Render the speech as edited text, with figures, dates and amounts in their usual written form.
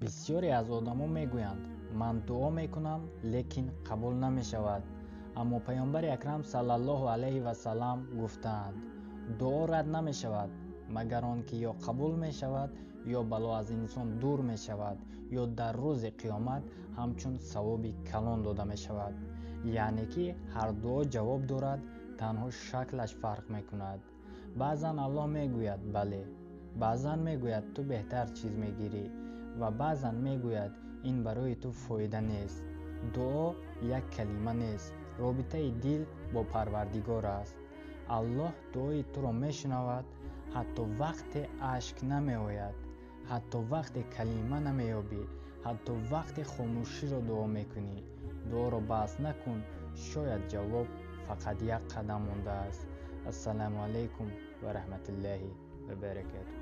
бисёре аз одамон мегӯянд: ман дуо мекунам, лекин қабул намешавад. Аммо паёмбари акрам саллаллоҳу алайҳи васаллам гуфтаанд: дуо рад намешавад, магар он ки ё қабул мешавад, ё бало аз инсон дур мешавад, ё дар рӯзи қиёмат ҳамчун савоби калон дода мешавад. яъне ки ҳар дуо ҷавоб дорад, танҳо шаклаш фарқ мекунад. баъзан аллоҳ мегӯяд бале, баъзан мегӯяд ту беҳтар чиз мегирӣ ва баъзан мегӯяд ин барои ту фоида нест. дуо як калима нест, робитаи дил бо парвардигор аст. аллоҳ дуои туро мешунавад, ҳатто вақте ашк намеояд, ҳатто вақте калима намеёбӣ, ҳатто вақте хомӯширо дуо мекунӣ. дуоро баҳс накун, шояд ҷавоб фақат як қадам мондааст. ассалому алайкум ва раҳматуллоҳи ва баракатуҳ.